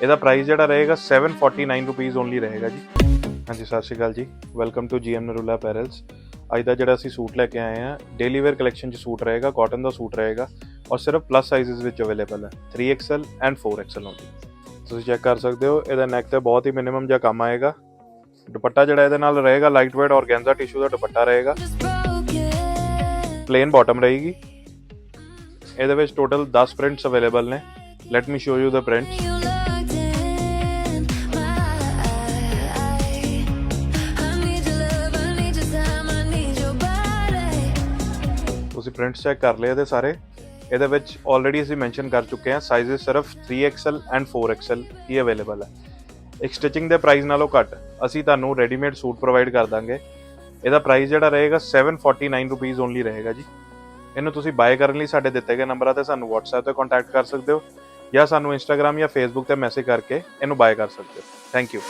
ਇਹਦਾ ਪ੍ਰਾਈਸ ਜਿਹੜਾ ਰਹੇਗਾ 749 ਰੁਪੀਜ਼ ਓਨਲੀ ਰਹੇਗਾ ਜੀ। ਹਾਂਜੀ ਸਤਿ ਸ਼੍ਰੀ ਅਕਾਲ ਜੀ, ਵੈਲਕਮ ਟੂ GM ਨਰੂਲਾ ਅਪੈਰਲਸ। ਅੱਜ ਦਾ ਜਿਹੜਾ ਅਸੀਂ ਸੂਟ ਲੈ ਕੇ ਆਏ ਹਾਂ ਡੇਲੀ ਵੇਅਰ ਕਲੈਕਸ਼ਨ 'ਚ ਸੂਟ ਰਹੇਗਾ, ਕਾਟਨ ਦਾ ਸੂਟ ਰਹੇਗਾ ਔਰ ਸਿਰਫ ਪਲੱਸ ਸਾਈਜ਼ਸ ਵਿੱਚ ਅਵੇਲੇਬਲ ਹੈ, 3XL ਐਂਡ 4XL ਓਨਲੀ। ਤੁਸੀਂ ਚੈੱਕ ਕਰ ਸਕਦੇ ਹੋ, ਇਹਦਾ ਨੈਕ ਤੇ ਬਹੁਤ ਹੀ ਮਿਨੀਮਮ ਜਿਹਾ ਕੰਮ ਆਏਗਾ। ਦੁਪੱਟਾ ਜਿਹੜਾ ਇਹਦੇ ਨਾਲ ਰਹੇਗਾ ਲਾਈਟ ਵੇਟ ਔਰਗੈਂਜ਼ਾ ਟਿਸ਼ੂ ਦਾ ਦੁਪੱਟਾ ਰਹੇਗਾ, ਪਲੇਨ ਬਾਟਮ ਰਹੇਗੀ। ਇਹਦੇ ਵਿੱਚ ਟੋਟਲ 10 ਪ੍ਰਿੰਟਸ ਅਵੇਲੇਬਲ ਨੇ। Let me show you the prints. ਤੁਸੀਂ ਪ੍ਰਿੰਟਸ ਚੈੱਕ ਕਰ ਲਏ ਇਹਦੇ ਸਾਰੇ। ਇਹਦੇ ਵਿੱਚ ਆਲਰੇਡੀ ਅਸੀਂ ਮੈਂਸ਼ਨ ਕਰ ਚੁੱਕੇ ਹਾਂ ਸਾਈਜ਼ਸ ਸਿਰਫ 3XL and 4XL he available ਹੈ। ਇੱਕ ਸਟਿਚਿੰਗ ਦੇ ਪ੍ਰਾਈਸ ਨਾਲੋਂ ਘੱਟ ਅਸੀਂ ਤੁਹਾਨੂੰ ਰੈਡੀਮੇਡ ਸੂਟ ਪ੍ਰੋਵਾਈਡ ਕਰ ਦਾਂਗੇ। ਇਹਦਾ ਪ੍ਰਾਈਸ ਜਿਹੜਾ ਰਹੇਗਾ 749 ਰੁਪੀਜ਼ ਓਨਲੀ ਰਹੇਗਾ ਜੀ। ਇਹਨੂੰ ਤੁਸੀਂ ਬਾਏ ਕਰਨ ਲਈ ਸਾਡੇ ਦਿੱਤੇ ਗਏ ਨੰਬਰਾਂ ਤੇ ਸਾਨੂੰ WhatsApp ਤੇ ਕੰਟੈਕਟ ਕਰ ਸਕਦੇ ਹੋ ਜਾਂ ਸਾਨੂੰ Instagram ਜਾਂ Facebook ਤੇ ਮੈਸੇਜ ਕਰਕੇ ਇਹਨੂੰ ਬਾਏ ਕਰ ਸਕਦੇ ਹੋ। Thank you.